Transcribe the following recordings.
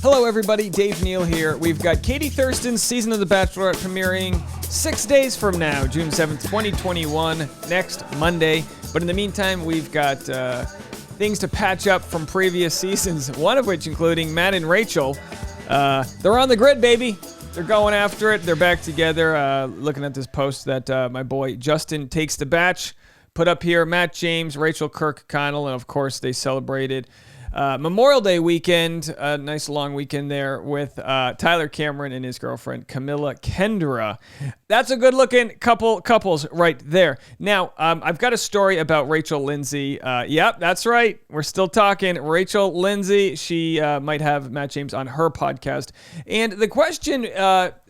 Hello, everybody. Dave Neal here. We've got Katie Thurston's season of The Bachelor premiering 6 days from now, June 7th, 2021, next Monday. But in the meantime, we've got things to patch up from previous seasons, one of which including Matt and Rachel. They're on the grid, baby. They're going after it. They're back together. Looking at this post that my boy Justin Takes the Batch put up here. Matt James, Rachael Kirkconnell, and of course they celebrated Memorial Day weekend, a nice long weekend there with Tyler Cameron and his girlfriend Camilla Kendra. That's a good-looking couples right there. Now, I've got a story about Rachael Lindsay. Yep, that's right. We're still talking. Rachael Lindsay, she might have Matt James on her podcast. And the question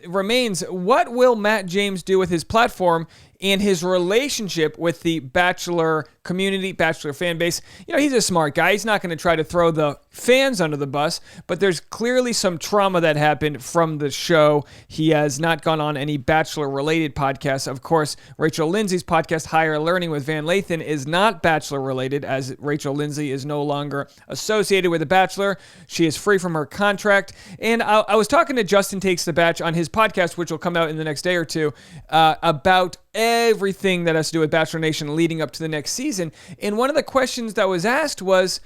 remains, what will Matt James do with his platform and his relationship with the Bachelor community, Bachelor fan base? You know, he's a smart guy. He's not going to try to throw the fans under the bus, but there's clearly some trauma that happened from the show. He has not gone on any Bachelor-related podcasts. Of course, Rachael Lindsay's podcast, Higher Learning with Van Lathan, is not Bachelor-related, as Rachael Lindsay is no longer associated with The Bachelor. She is free from her contract. And I was talking to Justin Takes the Batch on his podcast, which will come out in the next day or two, about everything that has to do with Bachelor Nation leading up to the next season. And one of the questions that was asked was,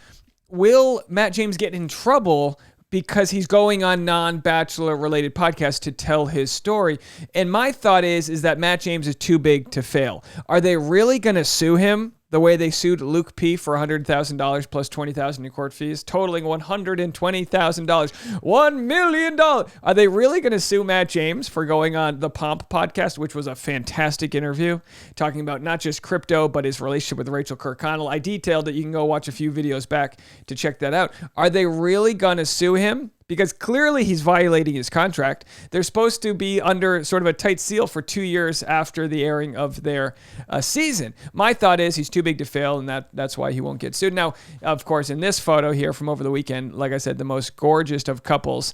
will Matt James get in trouble because he's going on non-Bachelor related podcasts to tell his story? And my thought is that Matt James is too big to fail. Are they really going to sue him the way they sued Luke P for $100,000 plus $20,000 in court fees, totaling $120,000, $1 million? Are they really going to sue Matt James for going on the Pomp podcast, which was a fantastic interview, talking about not just crypto, but his relationship with Rachael Kirkconnell? I detailed it. You can go watch a few videos back to check that out. Are they really going to sue him? Because clearly he's violating his contract. They're supposed to be under sort of a tight seal for 2 years after the airing of their season. My thought is he's too big to fail, and that's why he won't get sued. Now, of course, in this photo here from over the weekend, like I said, the most gorgeous of couples.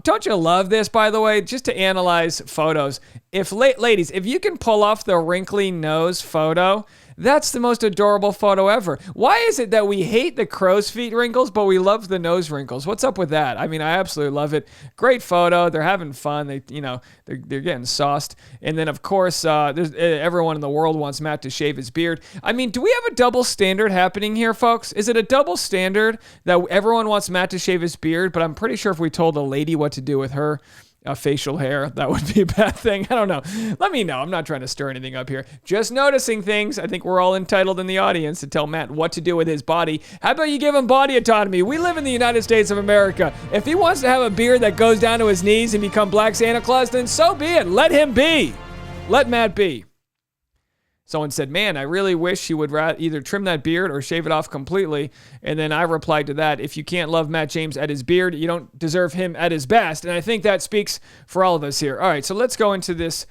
Don't you love this, by the way? Just to analyze photos. Ladies, if you can pull off the wrinkly nose photo, that's the most adorable photo ever. Why is it that we hate the crow's feet wrinkles, but we love the nose wrinkles? What's up with that? I mean, I absolutely love it. Great photo. They're having fun. They're getting sauced. And then, of course, everyone in the world wants Matt to shave his beard. I mean, do we have a double standard happening here, folks? Is it a double standard that everyone wants Matt to shave his beard, but I'm pretty sure if we told a lady what to do with her facial hair, that would be a bad thing? I don't know. Let me know. I'm not trying to stir anything up here. Just noticing things. I think we're all entitled in the audience to tell Matt what to do with his body. How about you give him body autonomy? We live in the United States of America. If he wants to have a beard that goes down to his knees and become Black Santa Claus, then so be it. Let him be. Let Matt be. Someone said, man, I really wish he would either trim that beard or shave it off completely. And then I replied to that, if you can't love Matt James at his beard, you don't deserve him at his best. And I think that speaks for all of us here. All right, so let's go into this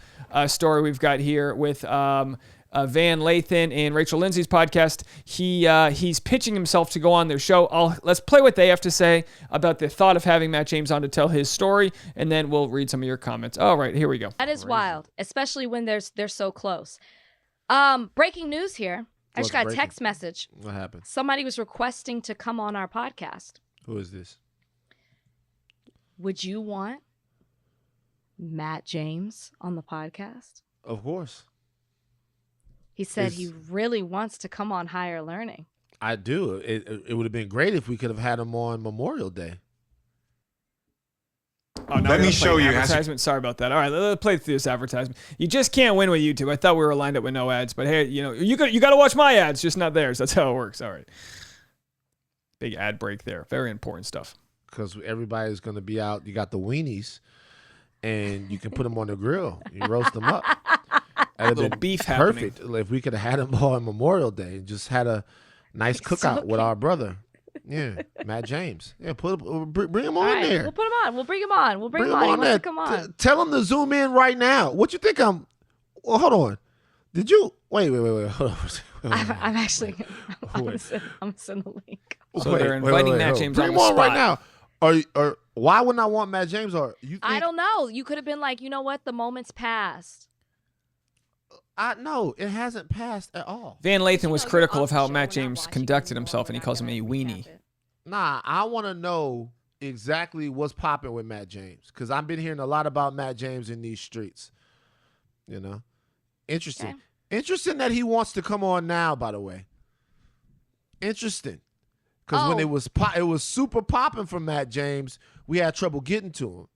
story we've got here with Van Lathan and Rachael Lindsay's podcast. He's pitching himself to go on their show. Let's play what they have to say about the thought of having Matt James on to tell his story, and then we'll read some of your comments. All right, here we go. That is wild, especially when they're so close. Breaking news here. I just got a text message. What happened? Somebody was requesting to come on our podcast. Who is this? Would you want Matt James on the podcast? Of course. He said he really wants to come on Higher Learning. I do. It would have been great if we could have had him on Memorial Day. Oh, no, Let me show you. Advertisement. Sorry about that. All right, let's play through this advertisement. You just can't win with YouTube. I thought we were lined up with no ads, but hey, you got to watch my ads, just not theirs. That's how it works. All right. Big ad break there. Very important stuff. Because everybody's going to be out. You got the weenies, and you can put them on the grill. You roast them up. A little beef perfect happening. if we could have had him on Memorial Day and just had a nice cookout with our brother. Yeah, Matt James. Yeah, bring him on there. We'll put him on. We'll bring him on. We'll bring him on. He wants to come on. Tell him to zoom in right now. What you think Well, hold on. Did you? Wait. Hold on. I'm actually. I'm going to send the link. So they're inviting Matt James on the spot. Bring him on right now. Or why wouldn't I want Matt James? Or you think, I don't know. You could have been like, you know what? The moment's passed. No, it hasn't passed at all. Van Lathan was critical of how Matt James conducted himself, and he calls him a weenie. Nah, I want to know exactly what's popping with Matt James, because I've been hearing a lot about Matt James in these streets. You know, interesting. Okay. Interesting that he wants to come on now. By the way, interesting, because when it was super popping for Matt James, we had trouble getting to him.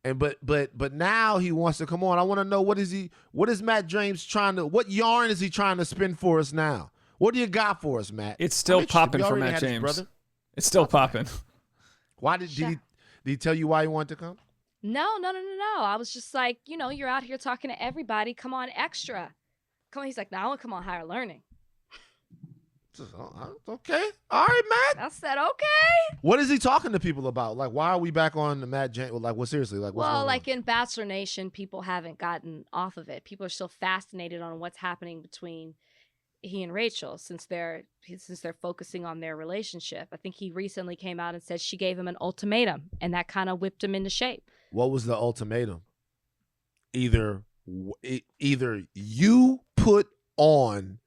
And but now he wants to come on. I want to know what is Matt James what yarn is he trying to spin for us now? What do you got for us, Matt? It's still popping for Matt James. It's still popping. Why did he tell you why he wanted to come? No. I was just like, you're out here talking to everybody. Come on, extra. Come on. He's like, no, I want to come on higher learning. Okay. All right, Matt. I said, okay. What is he talking to people about? Like, why are we back on the Matt James? Like, well, seriously, like, what's going on? In Bachelor Nation, people haven't gotten off of it. People are still fascinated on what's happening between he and Rachael since they're focusing on their relationship. I think he recently came out and said she gave him an ultimatum, and that kind of whipped him into shape. What was the ultimatum? Either you put on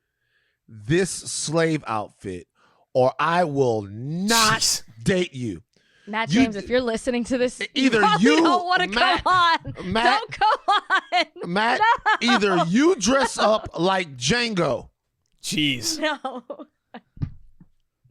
this slave outfit or I will not date you. Matt James, if you're listening to this, either you don't want to come on. Matt, don't come on. Matt, no. Either you dress up like Django. Jeez. No.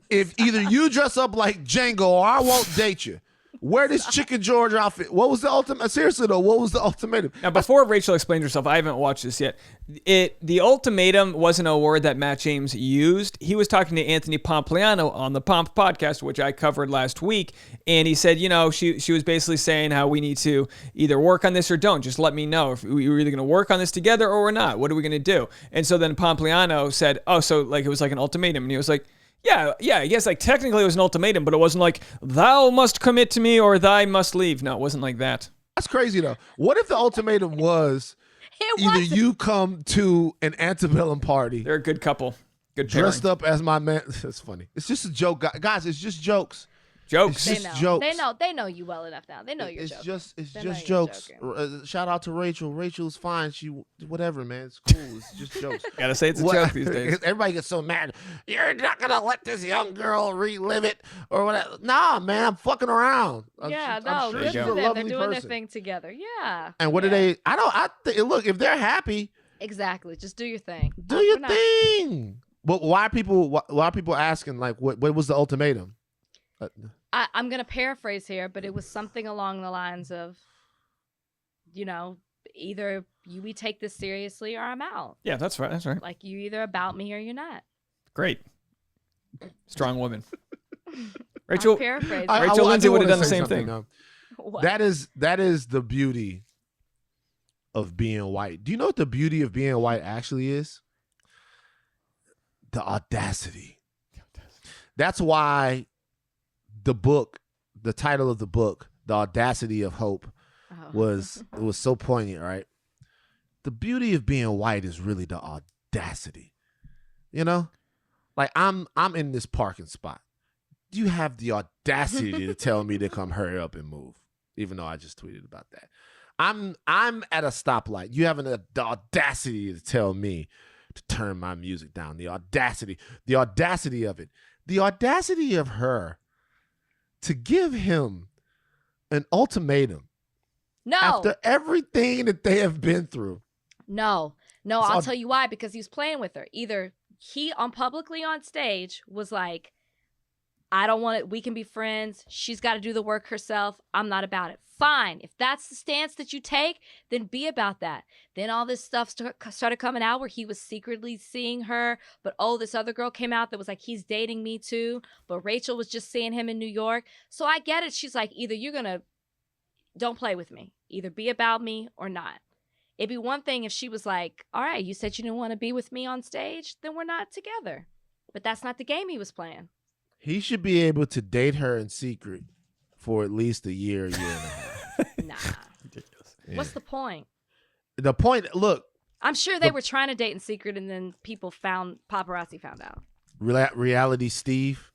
If either you dress up like Django or I won't date you. Wear this Chicken George outfit. What was the ultimate? Seriously though, what was the ultimatum? Now, before Rachael explains herself, I haven't watched this yet. The ultimatum wasn't a word that Matt James used. He was talking to Anthony Pompliano on the Pomp podcast, which I covered last week, and he said, she was basically saying how we need to either work on this or don't. Just let me know if we're either going to work on this together or we're not. What are we going to do? And so then Pompliano said, "Oh, so like it was like an ultimatum," and he was like, Yeah, I guess like technically it was an ultimatum, but it wasn't like thou must commit to me or thy must leave. No, it wasn't like that. That's crazy though. What if the ultimatum was either you come to an antebellum party? They're a good couple. Good pairing. Dressed up as my man. That's funny. It's just a joke, guys. It's just jokes. Jokes. It's just jokes. They know you well enough now. They know you're joking. It's just jokes. Shout out to Rachael. Rachel's fine. She whatever, man. It's cool. It's just jokes. Gotta say it's a joke these days. Everybody gets so mad. You're not gonna let this young girl relive it or whatever. Nah, man. I'm fucking around. Good for them. They're doing their thing together. Yeah. And what do they? Look, if they're happy. Exactly. Just do your thing. Do your thing. But why are people asking like what was the ultimatum? I'm going to paraphrase here, but it was something along the lines of, either we take this seriously or I'm out. Yeah, that's right. That's right. Like you either about me or you're not. Great. Strong woman. Rachel, paraphrase. Rachel Lindsay would have done the same thing. That is the beauty of being white. Do you know what the beauty of being white actually is? The audacity. That's why the title of the book, The Audacity of Hope, was so poignant, right? The beauty of being white is really the audacity. Like I'm in this parking spot. You have the audacity to tell me to come hurry up and move, even though I just tweeted about that. I'm at a stoplight. You have the audacity to tell me to turn my music down. The audacity of it. The audacity of her to give him an ultimatum. No. After everything that they have been through. No, I'll tell you why. Because he was playing with her. Either he publicly on stage was like, I don't want it. We can be friends. She's got to do the work herself. I'm not about it. Fine. If that's the stance that you take, then be about that. Then all this stuff started coming out where he was secretly seeing her. But, this other girl came out that was like, he's dating me too. But Rachael was just seeing him in New York. So I get it. She's like, either don't play with me. Either be about me or not. It'd be one thing if she was like, all right, you said you didn't want to be with me on stage. Then we're not together. But that's not the game he was playing. He should be able to date her in secret for at least a year and a half. Nah. Ridiculous. Yeah. What's the point? The point, look. I'm sure they were trying to date in secret and then paparazzi found out. Reality Steve.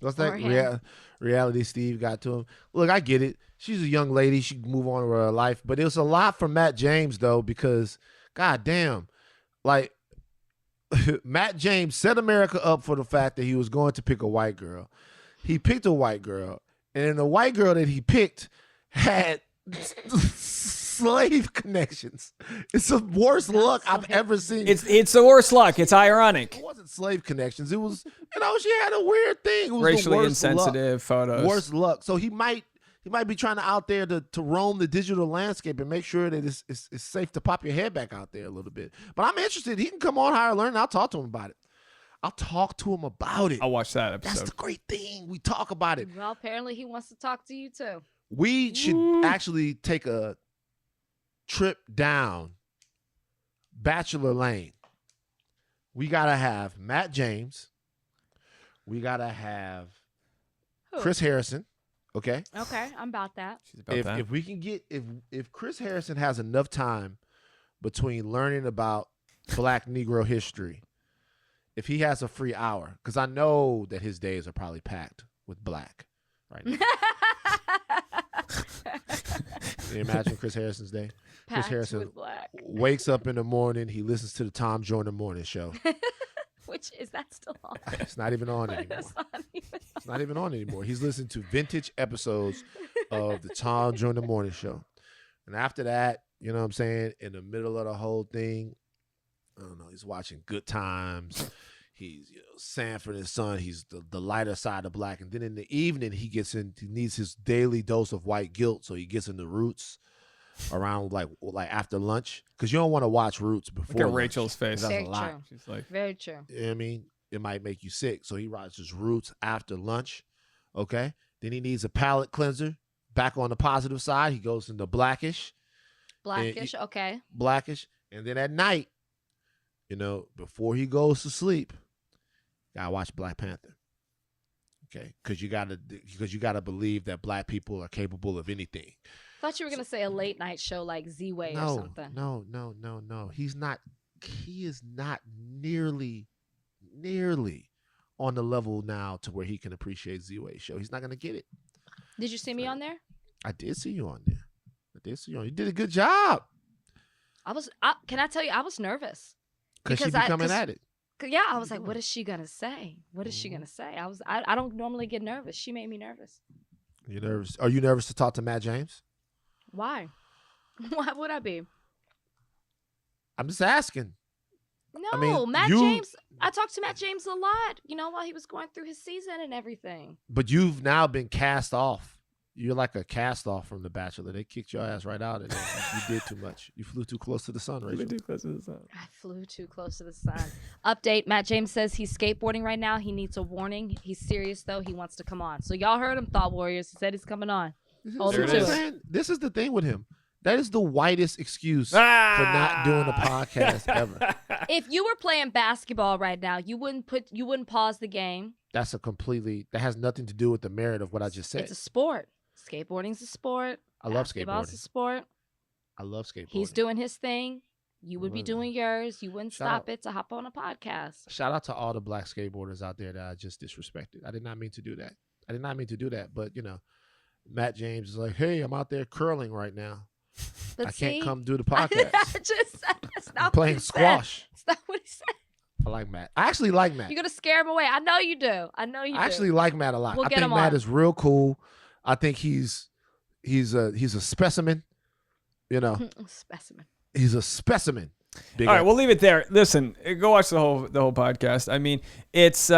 What's that? Reality Steve got to him. Look, I get it. She's a young lady. She can move on with her life. But it was a lot for Matt James, though, because, goddamn, like, Matt James set America up for the fact that he was going to pick a white girl. He picked a white girl, And then the white girl that he picked had slave connections. It's the worst luck I've ever seen. It's the worst luck. It's ironic. It wasn't slave connections. It was, she had a weird thing. It was Racially the worst insensitive luck. photos. Worst luck. So he might be trying to out there to roam the digital landscape and make sure that it's safe to pop your head back out there a little bit. But I'm interested. He can come on Higher Learning. I'll talk to him about it. I'll watch that episode. That's the great thing. We talk about it. Well, apparently he wants to talk to you too. We should actually take a trip down Bachelor Lane. We got to have Matt James. We got to have Chris Harrison. Okay, I'm about that. She's about that. If we can get if Chris Harrison has enough time between learning about Black Negro history, if he has a free hour, because I know that his days are probably packed with black right now. Can you imagine Chris Harrison's day? Packed Chris Harrison with black. wakes up in the morning, he listens to the Tom Joyner Morning Show. Which is that still on? It's not even on anymore. It's not even on anymore. He's listening to vintage episodes of the Tom Joyner Morning Show. And after that, you know what I'm saying, in the middle of the whole thing, I don't know, he's watching Good Times. He's Sanford and Son. He's the lighter side of black. And then in the evening, he needs his daily dose of white guilt. So he gets into Roots around like after lunch. Because you don't want to watch Roots before Look at lunch. Rachel's face. That's Very a lot. true. She's like, Very true. You know what I mean? It might make you sick. So he watches Roots after lunch. Okay. Then he needs a palate cleanser. Back on the positive side, he goes into Blackish. Okay. Blackish. And then at night, before he goes to sleep, gotta watch Black Panther. Okay, because you gotta believe that black people are capable of anything. Thought you were gonna say a late night show like Z-Way or something. No. He's not. He is not nearly on the level now to where he can appreciate Z-Way show. He's not gonna get it. Did you see me on there? I did see you on there. You did a good job. Can I tell you? I was nervous. Because she be coming at it. Yeah, I was like, what is she gonna say? What is she gonna say? I don't normally get nervous. She made me nervous. You nervous? Are you nervous to talk to Matt James? Why? Why would I be? I'm just asking. No, Matt James. I talked to Matt James a lot, while he was going through his season and everything. But you've now been cast off. You're like a cast off from The Bachelor. They kicked your ass right out. And you did too much. You flew too close to the sun, Rachel. I flew too close to the sun. Update, Matt James says he's skateboarding right now. He needs a warning. He's serious, though. He wants to come on. So y'all heard him, Thought Warriors. He said he's coming on. Hold him to it. This is the thing with him. That is the whitest excuse for not doing a podcast ever. If you were playing basketball right now, you wouldn't pause the game. That has nothing to do with the merit of what I just said. It's a sport. Skateboarding's a sport. I love Basketball's skateboarding. a sport. I love skateboarding. He's doing his thing. You would be doing yours. You wouldn't stop it to hop on a podcast. Shout out to all the black skateboarders out there that I just disrespected. I did not mean to do that. But, Matt James is like, hey, I'm out there curling right now. But I can't come do the podcast. That's not I'm playing squash. That's not what he said. I like Matt. I actually like Matt. You're going to scare him away. I know you do. I actually like Matt a lot. We'll I think Matt is real cool. I think he's a specimen, Specimen. He's a specimen. All right, we'll leave it there. Listen, go watch the whole podcast. I mean, it's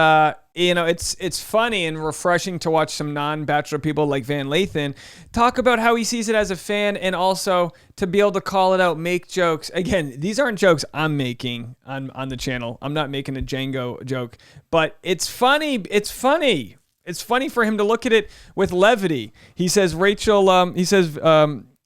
it's funny and refreshing to watch some non-Bachelor people like Van Lathan talk about how he sees it as a fan, and also to be able to call it out, make jokes. Again, these aren't jokes I'm making on the channel. I'm not making a Django joke, but it's funny. It's funny. It's funny for him to look at it with levity. He says Rachael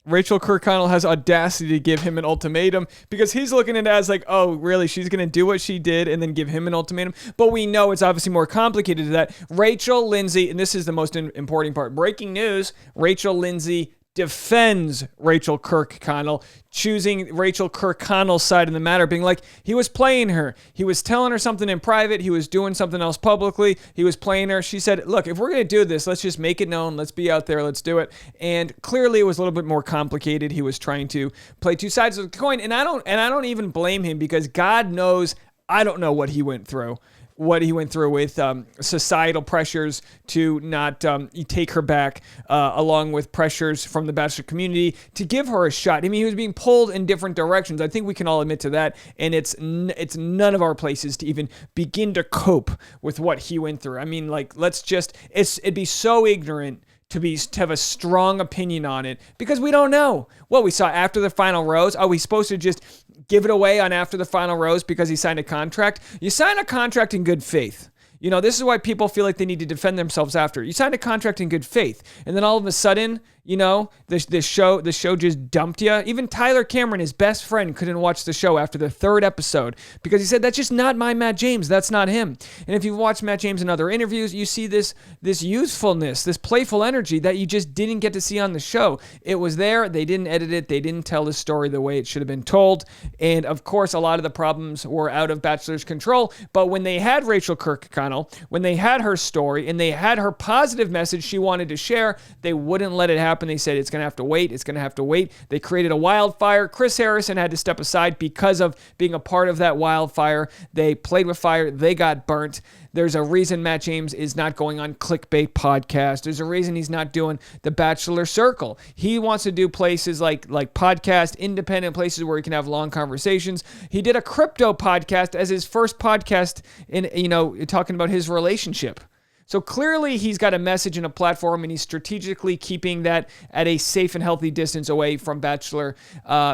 Kirkconnell has audacity to give him an ultimatum, because he's looking at it as like, oh, really? She's going to do what she did and then give him an ultimatum? But we know it's obviously more complicated than that. Rachael, Lindsay, and this is the most important part. Breaking news, Rachael, Lindsay defends Rachael Kirkconnell, choosing Rachael Kirkconnell's side in the matter, being like, he was playing her. He was telling her something in private. He was doing something else publicly. He was playing her. She said, look, if we're going to do this, let's just make it known. Let's be out there. Let's do it. And clearly it was a little bit more complicated. He was trying to play two sides of the coin. And I don't even blame him, because God knows I don't know what he went through what he went through with societal pressures to not take her back, along with pressures from the Bachelor community to give her a shot. I mean, he was being pulled in different directions. I think we can all admit to that, and it's none of our places to even begin to cope with what he went through. I mean, like, it'd be so ignorant to have a strong opinion on it, because we don't know what we saw after the final rose. Are we supposed to just give it away on after the final rose because he signed a contract? You sign a contract in good faith. You know, this is why people feel like they need to defend themselves after. You signed a contract in good faith, and then all of a sudden, you know, the show just dumped you. Even Tyler Cameron, his best friend, couldn't watch the show after the 3rd episode because he said, that's just not my Matt James. That's not him. And if you've watched Matt James in other interviews, you see this youthfulness, this playful energy that you just didn't get to see on the show. It was there. They didn't edit it. They didn't tell the story the way it should have been told. And of course, a lot of the problems were out of Bachelor's control. But when they had Rachael Kirkconnell, when they had her story and they had her positive message she wanted to share, they wouldn't let it happen. They said, it's going to have to wait. It's going to have to wait. They created a wildfire. Chris Harrison had to step aside because of being a part of that wildfire. They played with fire. They got burnt. There's a reason Matt James is not going on clickbait podcast. There's a reason he's not doing the Bachelor Circle. He wants to do places like podcast, independent places where he can have long conversations. He did a crypto podcast as his first podcast in, talking about his relationship. So clearly he's got a message and a platform, and he's strategically keeping that at a safe and healthy distance away from Bachelor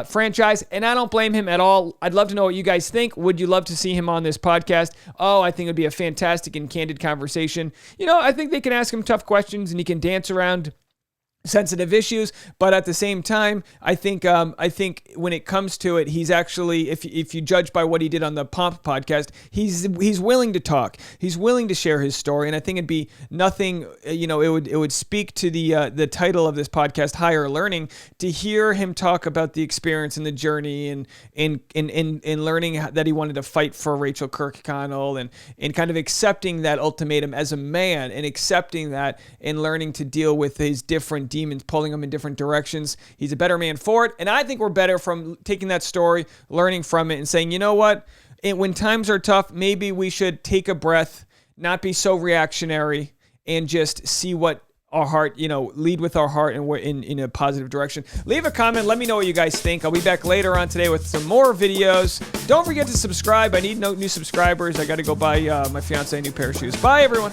franchise. And I don't blame him at all. I'd love to know what you guys think. Would you love to see him on this podcast? Oh, I think it would be a fantastic and candid conversation. I think they can ask him tough questions and he can dance around sensitive issues, but at the same time, I think when it comes to it, he's actually, if you judge by what he did on the Pomp podcast, he's willing to talk. He's willing to share his story, and I think it'd be nothing. It would speak to the title of this podcast, Higher Learning, to hear him talk about the experience and the journey, and in learning that he wanted to fight for Rachael Kirkconnell, and kind of accepting that ultimatum as a man, and accepting that and learning to deal with his different demons pulling him in different directions. He's a better man for it. And I think we're better from taking that story, learning from it, and saying, you know what? When times are tough, maybe we should take a breath, not be so reactionary, and just see what our heart, lead with our heart, and we're in a positive direction. Leave a comment. Let me know what you guys think. I'll be back later on today with some more videos. Don't forget to subscribe. I need no new subscribers. I got to go buy my fiance a new pair of shoes. Bye, everyone.